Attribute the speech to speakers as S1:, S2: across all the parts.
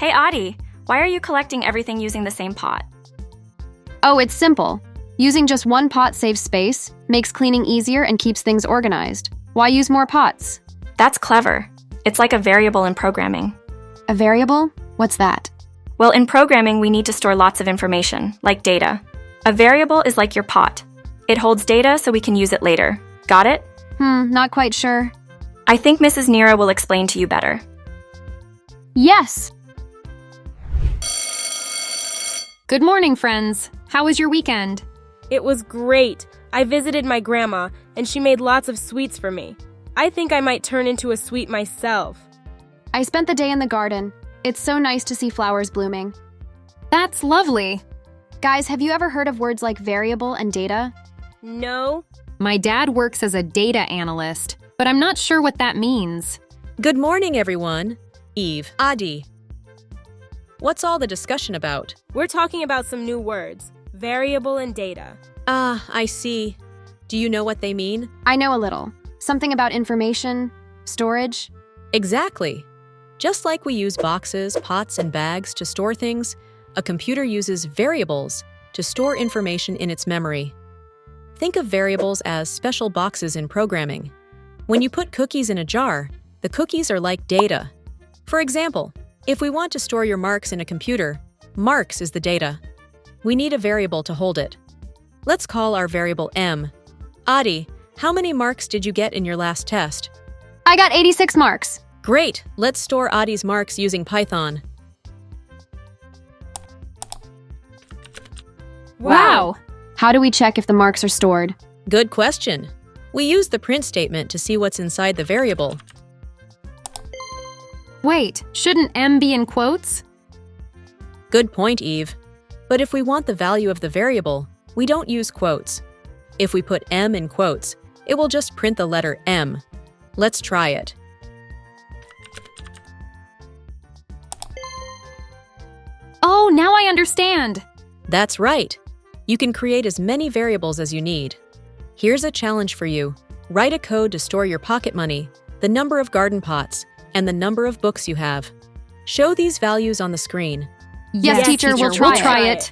S1: Hey Aadi, why are you collecting everything using the same pot?
S2: Oh, it's simple. Using just one pot saves space, makes cleaning easier, and keeps things organized. Why use more pots?
S1: That's clever. It's like a variable in programming.
S2: A variable? What's that?
S1: Well, in programming, we need to store lots of information, like data. A variable is like your pot. It holds data so we can use it later. Got it?
S2: Not quite sure.
S1: I think Mrs. Nira will explain to you better.
S2: Yes!
S3: Good morning, friends. How was your weekend?
S4: It was great. I visited my grandma, and she made lots of sweets for me. I think I might turn into a sweet myself.
S2: I spent the day in the garden. It's so nice to see flowers blooming.
S3: That's lovely.
S2: Guys, have you ever heard of words like variable and data?
S4: No?
S3: My dad works as a data analyst, but I'm not sure what that means.
S5: Good morning, everyone. Eve, Aadi. What's all the discussion about?
S4: We're talking about some new words. Variable and data.
S5: Ah, I see. Do you know what they mean?
S2: I know a little. Something about information, storage.
S5: Exactly. Just like we use boxes, pots, and bags to store things, a computer uses variables to store information in its memory. Think of variables as special boxes in programming. When you put cookies in a jar, the cookies are like data. For example, if we want to store your marks in a computer, marks is the data. We need a variable to hold it. Let's call our variable m. Aadi, how many marks did you get in your last test?
S2: I got 86 marks.
S5: Great! Let's store Aadi's marks using Python.
S3: Wow!
S2: How do we check if the marks are stored?
S5: Good question. We use the print statement to see what's inside the variable.
S3: Wait, shouldn't M be in quotes?
S5: Good point, Eve. But if we want the value of the variable, we don't use quotes. If we put M in quotes, it will just print the letter M. Let's try it.
S3: Oh, now I understand.
S5: That's right. You can create as many variables as you need. Here's a challenge for you. Write a code to store your pocket money, the number of garden pots, and the number of books you have. Show these values on the screen.
S2: Yes, teacher, we'll try it.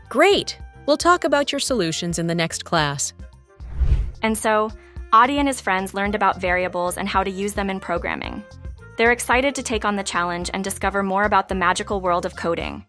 S5: Great! We'll talk about your solutions in the next class.
S1: And so, Aadi and his friends learned about variables and how to use them in programming. They're excited to take on the challenge and discover more about the magical world of coding.